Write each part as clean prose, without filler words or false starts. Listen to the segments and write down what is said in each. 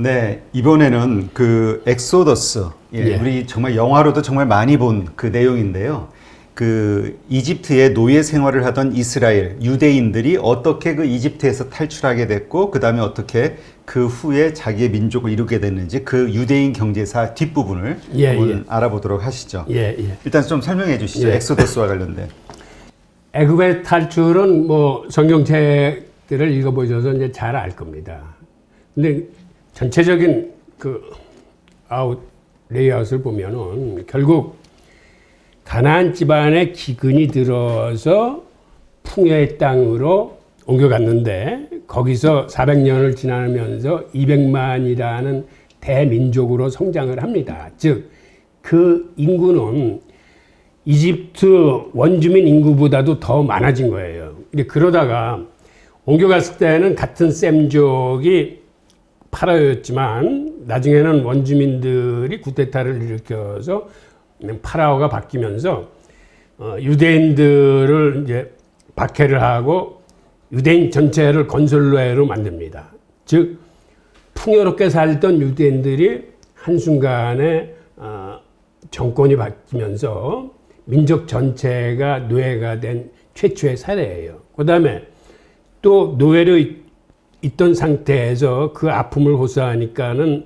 네, 이번에는 그 엑소더스, 예. 우리 정말 영화로도 정말 많이 본 그 내용인데요. 그 이집트의 노예 생활을 하던 이스라엘 유대인들이 어떻게 그 이집트에서 탈출하게 됐고, 그 다음에 어떻게 그 후에 자기의 민족을 이루게 됐는지 그 유대인 경제사 뒷부분을 오늘 알아보도록 하시죠. 일단 좀 설명해 주시죠. 엑소더스와 관련된. 애굽의 탈출은 뭐 성경책들을 읽어보셔서 이제 잘 알 겁니다. 근데 전체적인 그 레이아웃을 보면은 결국 가나안 집안의 기근이 들어서 풍요의 땅으로 옮겨갔는데 거기서 400년을 지나면서 200만이라는 대민족으로 성장을 합니다. 즉, 그 인구는 이집트 원주민 인구보다도 더 많아진 거예요. 근데 그러다가 옮겨갔을 때는 같은 셈족이 파라오였지만 나중에는 원주민들이 쿠데타를 일으켜서 파라오가 바뀌면서 유대인들을 이제 박해를 하고 유대인 전체를 건설로해로 만듭니다. 즉 풍요롭게 살던 유대인들이 한순간에 정권이 바뀌면서 민족 전체가 노예가 된 최초의 사례예요. 그 다음에 또 노예로 있던 상태에서 그 아픔을 호소하니까는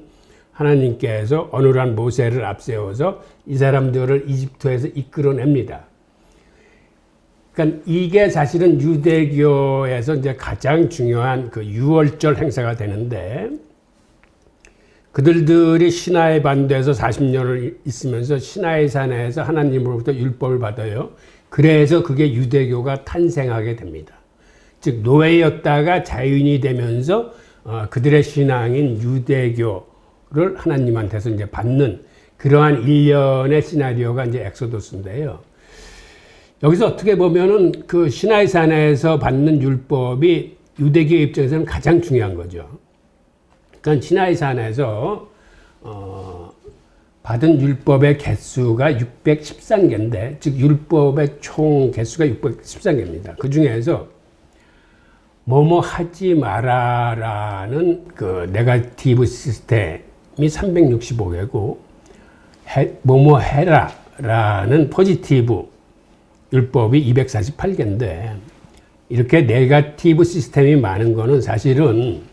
하나님께서 어눌한 모세를 앞세워서 이 사람들을 이집트에서 이끌어냅니다. 그러니까 이게 사실은 유대교에서 이제 가장 중요한 그 유월절 행사가 되는데 그들이 시나이 반도에서 40년을 있으면서 시나이 산에서 하나님으로부터 율법을 받아요. 그래서 그게 유대교가 탄생하게 됩니다. 즉 노예였다가 자유인이 되면서 그들의 신앙인 유대교를 하나님한테서 이제 받는 그러한 일련의 시나리오가 이제 엑소더스인데요. 여기서 어떻게 보면은 그 시나이 산에서 받는 율법이 유대교 입장에서는 가장 중요한 거죠. 그러니까 시나이 산에서 받은 율법의 개수가 613개인데, 즉 율법의 총 개수가 613개입니다. 그 중에서 뭐뭐 하지 마라라는 그 네거티브 시스템이 365개고 뭐뭐 해라라는 포지티브 율법이 248개인데 이렇게 네거티브 시스템이 많은 거는 사실은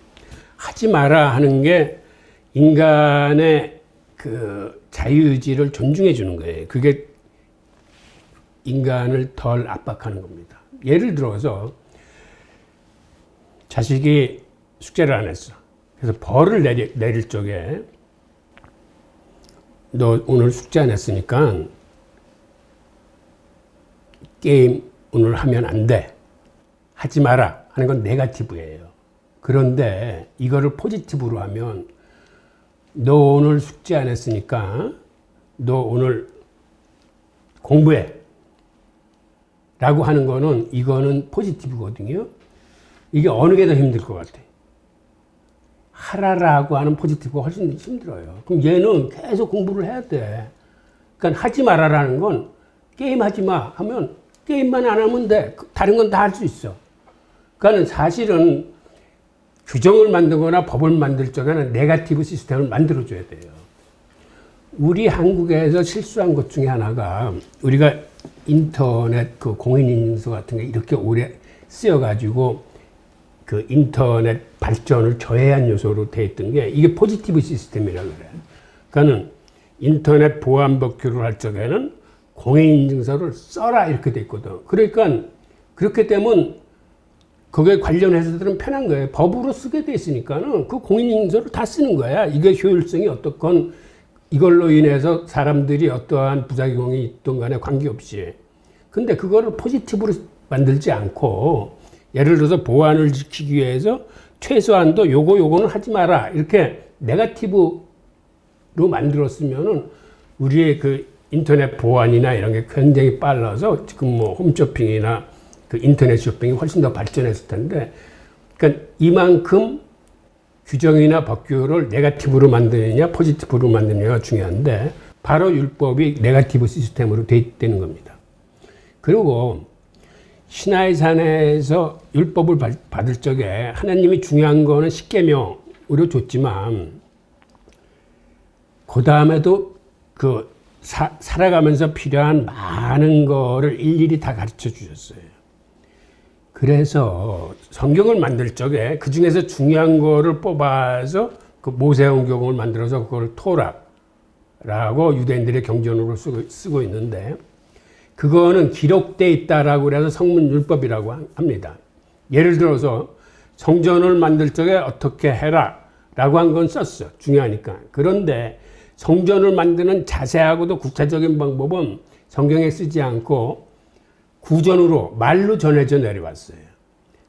하지 마라 하는 게 인간의 그 자유의지를 존중해 주는 거예요. 그게 인간을 덜 압박하는 겁니다. 예를 들어서 자식이 숙제를 안 했어. 그래서 벌을 내릴 적에 너 오늘 숙제 안 했으니까 게임 오늘 하면 안 돼. 하지 마라 하는 건 네거티브예요. 그런데 이거를 포지티브로 하면 너 오늘 숙제 안 했으니까 너 오늘 공부해 라고 하는 거는 이거는 포지티브거든요. 이게 어느 게 더 힘들 것 같아? 하라라고 하는 포지티브가 훨씬 힘들어요. 그럼 얘는 계속 공부를 해야 돼. 그러니까 하지 마라라는 건 게임 하지 마 하면 게임만 안 하면 돼. 다른 건 다 할 수 있어. 그러니까 사실은 규정을 만들거나 법을 만들 적에는 네거티브 시스템을 만들어줘야 돼요. 우리 한국에서 실수한 것 중에 하나가 우리가 인터넷 그 공인인증서 같은 게 이렇게 오래 쓰여가지고 그 인터넷 발전을 저해한 요소로 돼 있던 게 이게 포지티브 시스템이라고 그래요. 그러니까는 인터넷 보안 법규를 할 적에는 공인인증서를 써라 이렇게 돼 있거든. 그러니까 그렇게 되면 그게 관련 회사들은 편한 거예요. 법으로 쓰게 돼 있으니까는 그 공인인증서를 다 쓰는 거야. 이게 효율성이 어떻건 이걸로 인해서 사람들이 어떠한 부작용이 있든 간에 관계없이. 근데 그거를 포지티브로 만들지 않고 예를 들어서 보안을 지키기 위해서 최소한도 요거는 하지 마라. 이렇게 네거티브로 만들었으면은 우리의 그 인터넷 보안이나 이런 게 굉장히 빨라서 지금 뭐 홈쇼핑이나 그 인터넷 쇼핑이 훨씬 더 발전했을 텐데, 그러니까 이만큼 규정이나 법규를 네거티브로 만드느냐 포지티브로 만드느냐가 중요한데 바로 율법이 네거티브 시스템으로 되는 겁니다. 그리고 시나이 산에서 율법을 받을 적에 하나님이 중요한 거는 십계명으로 줬지만 그 다음에도 그 살아가면서 필요한 많은 거를 일일이 다 가르쳐 주셨어요. 그래서 성경을 만들 적에 그 중에서 중요한 거를 뽑아서 그 모세오경을 만들어서 그걸 토라라고 유대인들의 경전으로 쓰고 있는데, 그거는 기록돼 있다라고 해서 성문율법이라고 합니다. 예를 들어서 성전을 만들 적에 어떻게 해라라고 한 건 썼어. 중요하니까. 그런데 성전을 만드는 자세하고도 구체적인 방법은 성경에 쓰지 않고 구전으로 말로 전해져 내려왔어요.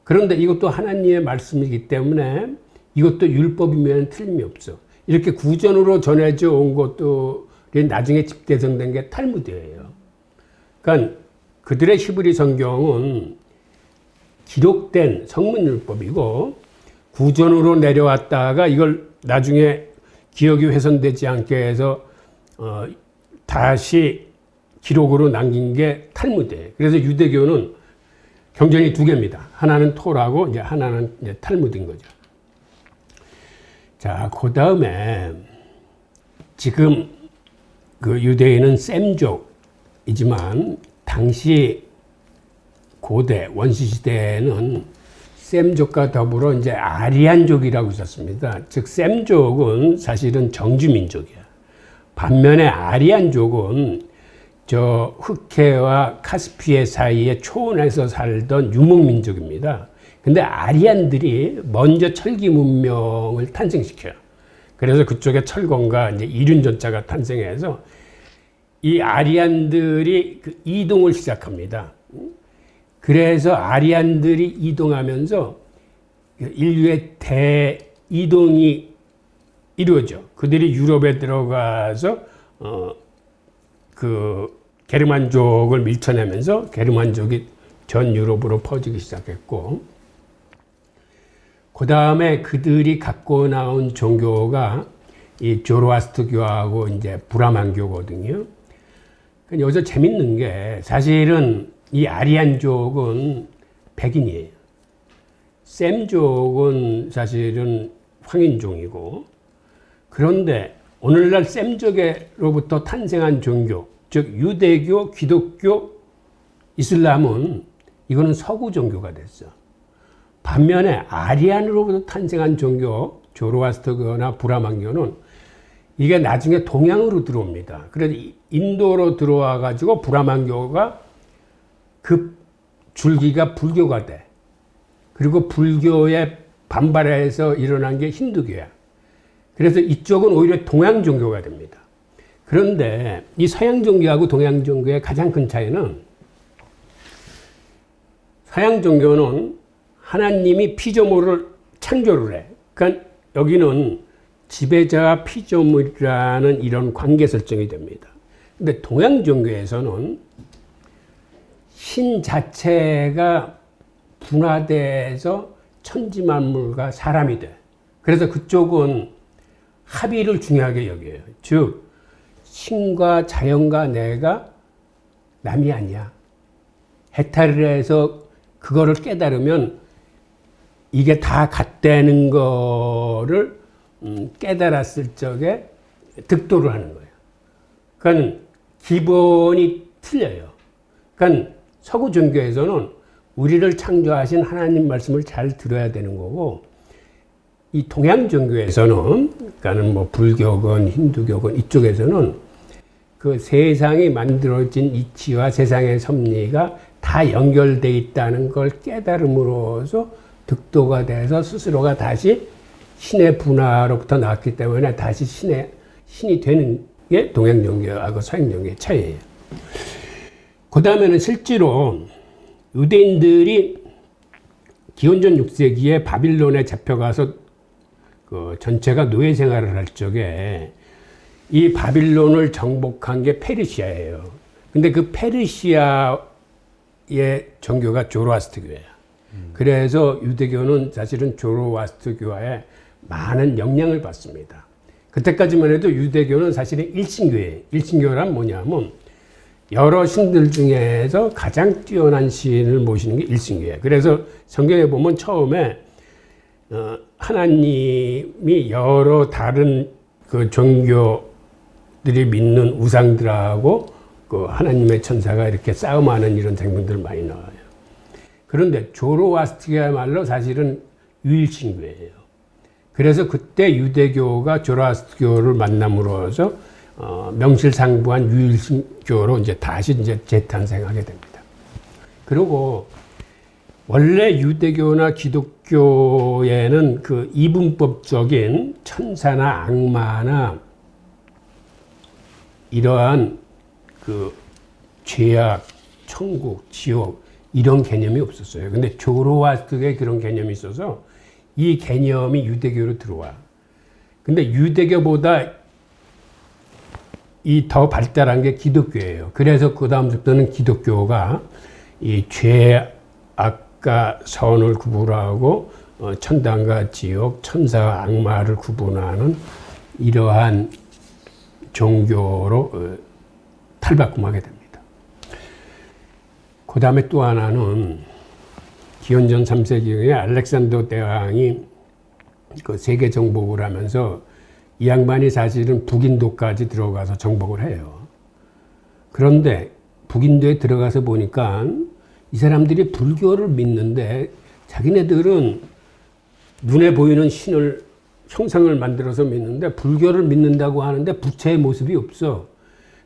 그런데 이것도 하나님의 말씀이기 때문에 이것도 율법이면 틀림이 없어. 이렇게 구전으로 전해져 온 것들이 나중에 집대성된 게 탈무드예요. 그러니까 그들의 히브리 성경은 기록된 성문율법이고 구전으로 내려왔다가 이걸 나중에 기억이 훼손되지 않게 해서 다시 기록으로 남긴 게 탈무드예요. 그래서 유대교는 경전이 두 개입니다. 하나는 토라고 이제 하나는 이제 탈무드인 거죠. 자, 그 다음에 지금 그 유대인은 셈족이지만 당시 고대 원시 시대에는 셈족과 더불어 이제 아리안족이라고 있었습니다. 즉 셈족은 사실은 정주민족이야. 반면에 아리안족은 저 흑해와 카스피해 사이에 초원에서 살던 유목민족입니다. 근데 아리안들이 먼저 철기 문명을 탄생시켜요. 그래서 그쪽에 철권과 이제 이륜전차가 탄생해서 이 아리안들이 그 이동을 시작합니다. 그래서 아리안들이 이동하면서 인류의 대이동이 이루어져. 그들이 유럽에 들어가서 그 게르만족을 밀쳐내면서 게르만족이 전 유럽으로 퍼지기 시작했고, 그 다음에 그들이 갖고 나온 종교가 이 조로아스터교하고 이제 브라만교거든요. 여기서 재밌는 게 사실은 이 아리안족은 백인이에요. 셈족은 사실은 황인종이고, 그런데 오늘날 셈족으로부터 탄생한 종교, 즉 유대교, 기독교, 이슬람은 이거는 서구 종교가 됐어. 반면에 아리안으로부터 탄생한 종교, 조로아스터교나 브라만교는 이게 나중에 동양으로 들어옵니다. 그래서 인도로 들어와 가지고 브라만교가 그 줄기가 불교가 돼. 그리고 불교에 반발해서 일어난 게 힌두교야. 그래서 이쪽은 오히려 동양 종교가 됩니다. 그런데 이 서양 종교하고 동양 종교의 가장 큰 차이는, 서양 종교는 하나님이 피조물을 창조를 해. 그러니까 여기는 지배자와 피조물이라는 이런 관계 설정이 됩니다. 근데 동양 종교에서는 신 자체가 분화돼서 천지만물과 사람이 돼. 그래서 그쪽은 합의를 중요하게 여겨요. 즉 신과 자연과 내가 남이 아니야. 해탈을 해서 그거를 깨달으면 이게 다 같다는 거를 깨달았을 적에 득도를 하는 거예요. 그러니까 기본이 틀려요. 그러니까 서구 종교에서는 우리를 창조하신 하나님 말씀을 잘 들어야 되는 거고, 이 동양 종교에서는, 그러니까는 뭐 불교건 힌두교건 이쪽에서는 그 세상이 만들어진 이치와 세상의 섭리가 다 연결돼 있다는 걸 깨달음으로써 득도가 돼서 스스로가 다시 신의 분화로부터 나왔기 때문에 다시 신이 되는 게 동양 종교하고 서양 종교의 차이예요. 그 다음에는 실제로 유대인들이 기원전 6세기에 바빌론에 잡혀가서 그 전체가 노예 생활을 할 적에 이 바빌론을 정복한 게 페르시아예요. 근데 그 페르시아의 종교가 조로아스터교예요. 그래서 유대교는 사실은 조로아스터교에 많은 영향을 받습니다. 그때까지만 해도 유대교는 사실은 일신교예요. 일신교란 뭐냐면 여러 신들 중에서 가장 뛰어난 신을 모시는 게 일신교예요. 그래서 성경에 보면 처음에 하나님이 여러 다른 그 종교 이집트들이 믿는 우상들하고 그 하나님의 천사가 이렇게 싸움하는 이런 장면들 많이 나와요. 그런데 조로아스트리아말로 사실은 유일신교예요. 그래서 그때 유대교가 조로아스트교를 만남으로써 명실상부한 유일신교로 이제 다시 이제 재탄생하게 됩니다. 그리고 원래 유대교나 기독교에는 그 이분법적인 천사나 악마나 이러한 그 죄악, 천국, 지옥 이런 개념이 없었어요. 근데 조로아스트의 그런 개념이 있어서 이 개념이 유대교로 들어와. 근데 유대교보다 이 더 발달한 게 기독교예요. 그래서 그 다음부터는 기독교가 이 죄악과 선을 구분하고 천당과 지옥, 천사와 악마를 구분하는 이러한 종교로 탈바꿈하게 됩니다. 그 다음에 또 하나는 기원전 3세기에 알렉산더 대왕이 그 세계 정복을 하면서 이 양반이 사실은 북인도까지 들어가서 정복을 해요. 그런데 북인도에 들어가서 보니까 이 사람들이 불교를 믿는데 자기네들은 눈에 보이는 신을 형상을 만들어서 믿는데 불교를 믿는다고 하는데 부처의 모습이 없어.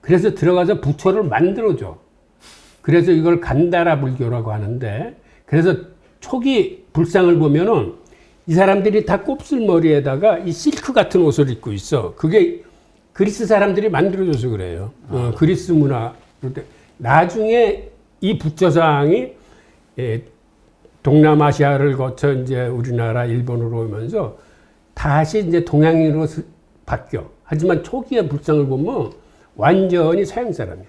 그래서 들어가서 부처를 만들어줘. 그래서 이걸 간다라 불교라고 하는데, 그래서 초기 불상을 보면은 이 사람들이 다 곱슬머리에다가 이 실크 같은 옷을 입고 있어. 그게 그리스 사람들이 만들어줘서 그래요. 그리스 문화. 나중에 이 부처상이 동남아시아를 거쳐 이제 우리나라, 일본으로 오면서 다시 이제 동양인으로 바뀌어. 하지만 초기의 불상을 보면 완전히 서양 사람이야.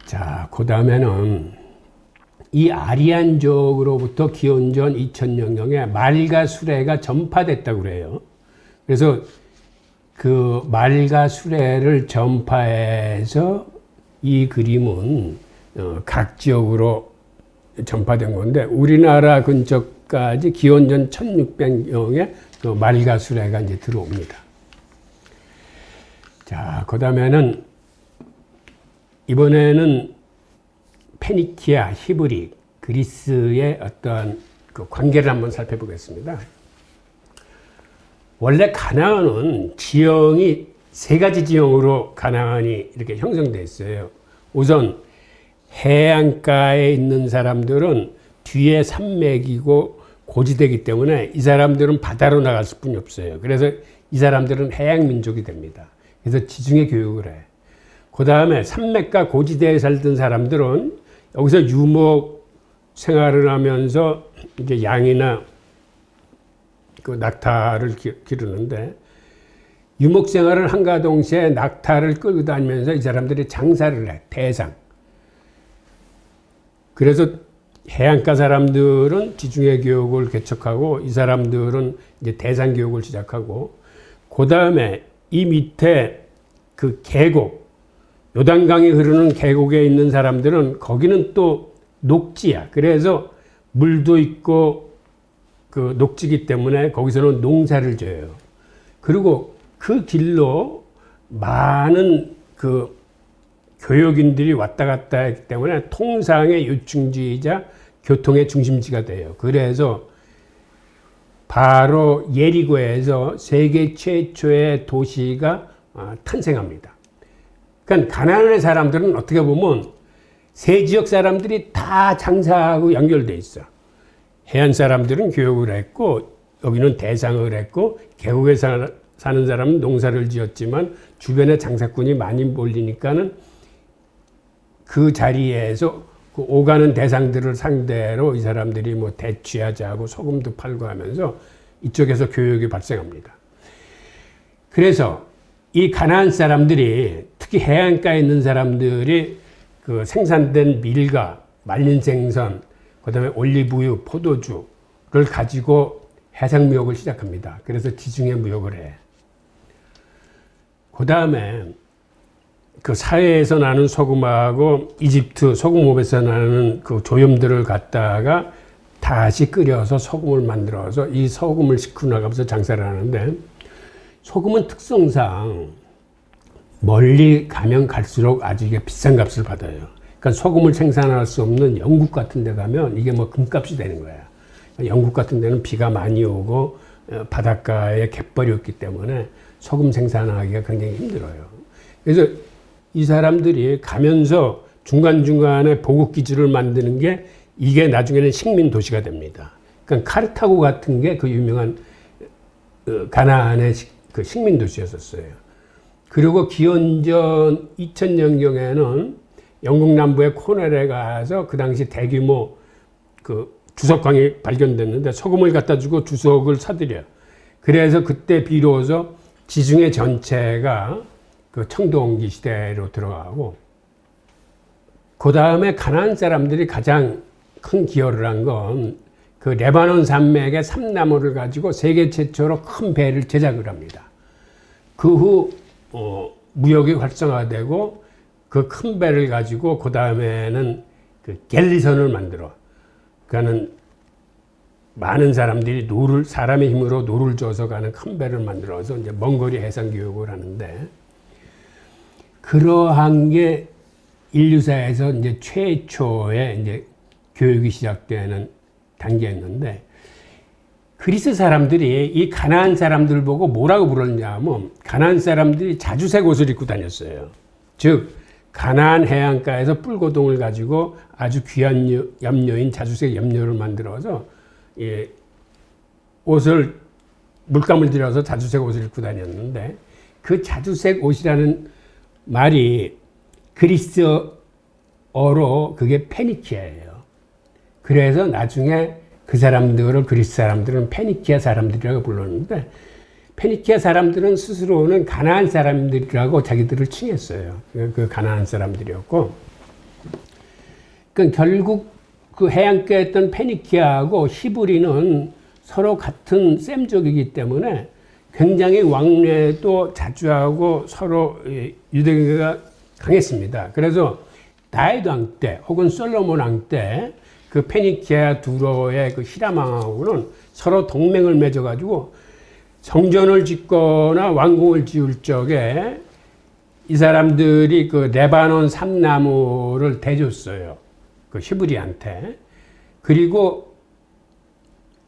자, 그 다음에는 이 아리안족으로부터 기원전 2000년경에 말과 수레가 전파됐다고 그래요. 그래서 그 말과 수레를 전파해서 이 그림은 각 지역으로 전파된 건데, 우리나라 근처까지 기원전 1600년에 그 말과 수레가 이제 들어옵니다. 자, 그 다음에는 이번에는 페니키아, 히브리, 그리스의 어떤 그 관계를 한번 살펴보겠습니다. 원래 가나안은 지형이 세 가지 지형으로 가나안이 이렇게 형성되어 있어요. 우선 해안가에 있는 사람들은 뒤에 산맥이고 고지대이기 때문에 이 사람들은 바다로 나갈 수뿐이 없어요. 그래서 이 사람들은 해양민족이 됩니다. 그래서 지중해 교육을 해. 그 다음에 산맥과 고지대에 살던 사람들은 여기서 유목 생활을 하면서 이제 양이나 그 낙타를 기르는데, 유목 생활을 한가 동시에 낙타를 끌고 다니면서 이 사람들이 장사를 해. 대상. 그래서 해안가 사람들은 지중해 교육을 개척하고 이 사람들은 이제 대상 교육을 시작하고, 그 다음에 이 밑에 그 계곡, 요단강이 흐르는 계곡에 있는 사람들은 거기는 또 녹지야. 그래서 물도 있고 그 녹지기 때문에 거기서는 농사를 져요. 그리고 그 길로 많은 그 교역인들이 왔다 갔다 했기 때문에 통상의 요충지이자 교통의 중심지가 돼요. 그래서 바로 예리고에서 세계 최초의 도시가 탄생합니다. 그러니까 가나안의 사람들은 어떻게 보면 세 지역 사람들이 다 장사하고 연결돼 있어. 해안 사람들은 교육을 했고, 여기는 대상을 했고, 계곡에 사는 사람은 농사를 지었지만 주변에 장사꾼이 많이 몰리니까는 그 자리에서 그 오가는 대상들을 상대로 이 사람들이 뭐 대취하자고 소금도 팔고 하면서 이쪽에서 교육이 발생합니다. 그래서 이 가나안 사람들이, 특히 해안가에 있는 사람들이 그 생산된 밀과 말린 생선, 그 다음에 올리브유, 포도주를 가지고 해상무역을 시작합니다. 그래서 지중해 무역을 해. 그 다음에 그 사해에서 나는 소금하고 이집트 소금업에서 나는 그 조염들을 갖다가 다시 끓여서 소금을 만들어서 이 소금을 싣고 나가면서 장사를 하는데, 소금은 특성상 멀리 가면 갈수록 아주 이게 비싼 값을 받아요. 그러니까 소금을 생산할 수 없는 영국 같은 데 가면 이게 뭐 금값이 되는 거야. 영국 같은 데는 비가 많이 오고 바닷가에 갯벌이 없기 때문에 소금 생산하기가 굉장히 힘들어요. 그래서 이 사람들이 가면서 중간중간에 보급 기지를 만드는 게 이게 나중에는 식민 도시가 됩니다. 그러니까 카르타고 같은 게 그 유명한 가나안의 그 식민 도시였었어요. 그리고 기원전 2000년경에는 영국 남부의 코넬에 가서 그 당시 대규모 그 주석광이 발견됐는데 소금을 갖다 주고 주석을 사들여. 그래서 그때 비로소 지중해 전체가 그 청동기 시대로 들어가고, 그 다음에 가나안 사람들이 가장 큰 기여를 한 건 그 레바논 산맥의 삼나무를 가지고 세계 최초로 큰 배를 제작을 합니다. 그 후 무역이 활성화되고 그 큰 배를 가지고 그 다음에는 그 갤리선을 만들어. 그러니까는 많은 사람들이 사람의 힘으로 노를 져서 가는 큰 배를 만들어서 이제 먼 거리 해상 교육을 하는데, 그러한 게 인류사에서 이제 최초의 이제 교육이 시작되는 단계였는데, 그리스 사람들이 이 가나안 사람들 보고 뭐라고 부르냐면 가나안 사람들이 자주색 옷을 입고 다녔어요. 즉 가나안 해안가에서 뿔고동을 가지고 아주 귀한 염료인 자주색 염료를 만들어서 옷을 물감을 들여서 자주색 옷을 입고 다녔는데, 그 자주색 옷이라는 말이 그리스어로 그게 페니키아예요. 그래서 나중에 그 사람들을 그리스 사람들은 페니키아 사람들이라고 불렀는데, 페니키아 사람들은 스스로는 가나안 사람들이라고 자기들을 칭했어요. 그 가나안 사람들이었고, 그러니까 결국 그 해안가에 있던 페니키아하고 히브리는 서로 같은 셈족이기 때문에 굉장히 왕래도 자주 하고 서로 유대교가 강했습니다. 그래서 다윗 왕 때 혹은 솔로몬 왕 때 그 페니키아 두로의 그 히람 왕하고는 서로 동맹을 맺어가지고 성전을 짓거나 왕궁을 지을 적에 이 사람들이 그 레바논 삼나무를 대줬어요. 그 히브리한테. 그리고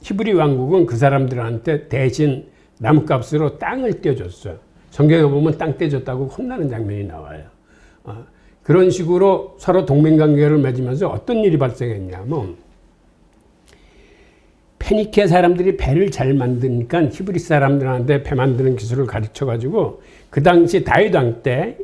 히브리 왕국은 그 사람들한테 대신 나뭇값으로 땅을 떼줬어요. 성경에 보면 땅 떼줬다고 혼나는 장면이 나와요. 그런 식으로 서로 동맹관계를 맺으면서 어떤 일이 발생했냐면, 페니키아 사람들이 배를 잘 만드니까 히브리 사람들한테 배 만드는 기술을 가르쳐가지고 그 당시 다윗 왕 때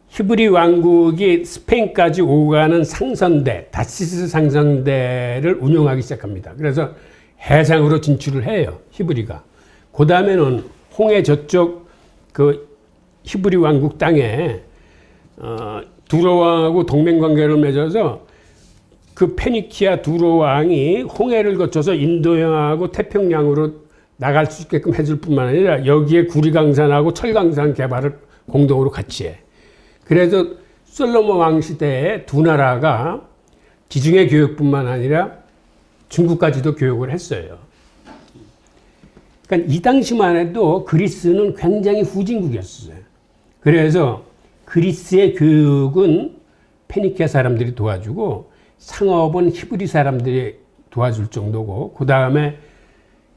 히브리 왕국이 스페인까지 오고 가는 상선대, 다시스 상선대를 운용하기 시작합니다. 그래서 해상으로 진출을 해요, 히브리가. 그 다음에는 홍해 저쪽 그 히브리 왕국 땅에 두로 왕하고 동맹 관계를 맺어서 그 페니키아 두로 왕이 홍해를 거쳐서 인도양하고 태평양으로 나갈 수 있게끔 해줄 뿐만 아니라 여기에 구리강산하고 철강산 개발을 공동으로 같이 해. 그래서 솔로몬 왕 시대에 두 나라가 지중해 교육뿐만 아니라 중국까지도 교육을 했어요. 그러니까 이 당시만 해도 그리스는 굉장히 후진국이었어요. 그래서 그리스의 교육은 페니키아 사람들이 도와주고 상업은 히브리 사람들이 도와줄 정도고, 그 다음에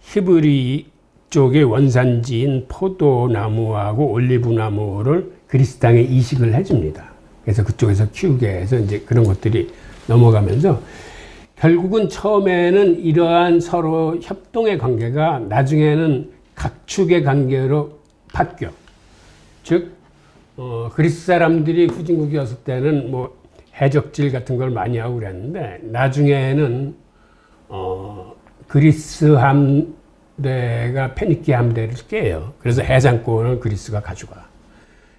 히브리 쪽의 원산지인 포도나무하고 올리브나무를 그리스 땅에 이식을 해줍니다. 그래서 그쪽에서 키우게 해서 이제 그런 것들이 넘어가면서 결국은 처음에는 이러한 서로 협동의 관계가 나중에는 각축의 관계로 바뀌어. 즉, 그리스 사람들이 후진국이었을 때는 뭐 해적질 같은 걸 많이 하고 그랬는데, 나중에는 그리스 함대가 페니키아 함대를 깨요. 그래서 해상권을 그리스가 가져가.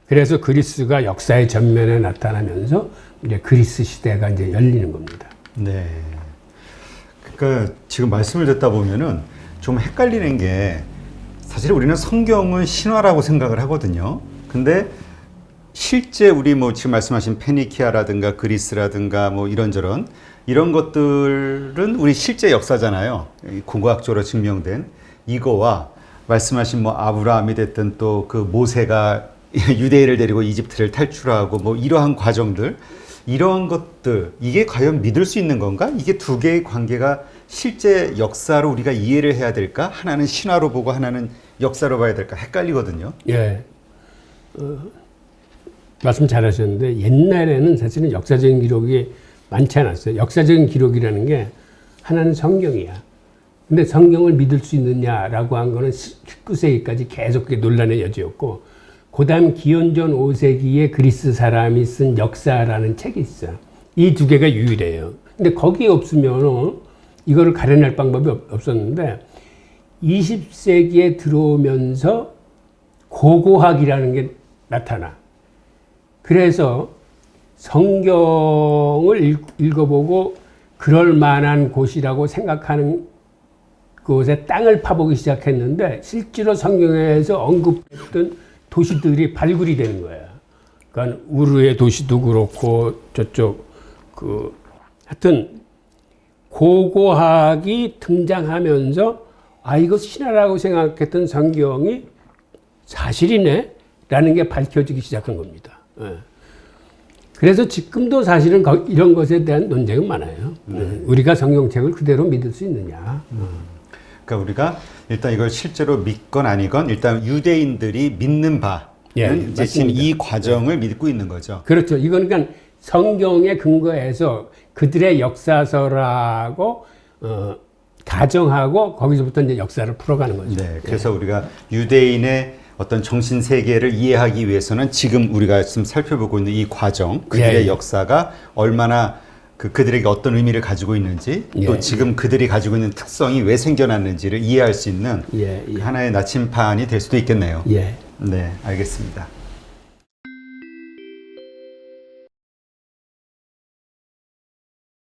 그래서 그리스가 역사의 전면에 나타나면서 이제 그리스 시대가 이제 열리는 겁니다. 네. 그러니까 지금 말씀을 듣다 보면은 좀 헷갈리는 게, 사실 우리는 성경은 신화라고 생각을 하거든요. 근데 실제 우리 뭐 지금 말씀하신 페니키아라든가 그리스라든가 뭐 이런저런 이런 것들은 우리 실제 역사잖아요. 고고학적으로 증명된 이거와 말씀하신 뭐 아브라함이 됐든 또 그 모세가 유대인을 데리고 이집트를 탈출하고 뭐 이러한 과정들, 이러한 것들, 이게 과연 믿을 수 있는 건가? 이게 두 개의 관계가 실제 역사로 우리가 이해를 해야 될까? 하나는 신화로 보고 하나는 역사로 봐야 될까? 헷갈리거든요. 예. 말씀 잘하셨는데 옛날에는 사실은 역사적인 기록이 많지 않았어요. 역사적인 기록이라는 게 하나는 성경이야. 근데 성경을 믿을 수 있느냐라고 한 거는 19세기까지 계속 그게 논란의 여지였고, 그 다음 기원전 5세기에 그리스 사람이 쓴 역사라는 책이 있어요. 이 두 개가 유일해요. 근데 거기에 없으면 이거를 가려낼 방법이 없었는데 20세기에 들어오면서 고고학이라는 게 나타나. 그래서 성경을 읽어보고 그럴 만한 곳이라고 생각하는 그곳에 땅을 파보기 시작했는데 실제로 성경에서 언급했던 도시들이 발굴이 되는 거야. 그러니까 우르의 도시도 그렇고 저쪽 하여튼 고고학이 등장하면서 이거 신화라고 생각했던 성경이 사실이네 라는 게 밝혀지기 시작한 겁니다. 예. 그래서 지금도 사실은 이런 것에 대한 논쟁은 많아요. 우리가 성경책을 그대로 믿을 수 있느냐. 그러니까 우리가 일단 이걸 실제로 믿건 아니건 일단 유대인들이 믿는 바는 이제 지금 이 과정을 믿고 있는 거죠. 그렇죠. 이건 그러니까 성경에 근거해서 그들의 역사서라고 가정하고 거기서부터 이제 역사를 풀어가는 거죠. 네, 그래서 우리가 유대인의 어떤 정신 세계를 이해하기 위해서는 지금 우리가 지금 살펴보고 있는 이 과정, 그들의 역사가 얼마나 그들에게 어떤 의미를 가지고 있는지, 또 지금 그들이 가지고 있는 특성이 왜 생겨났는지를 이해할 수 있는 하나의 나침판이 될 수도 있겠네요. 네, 알겠습니다.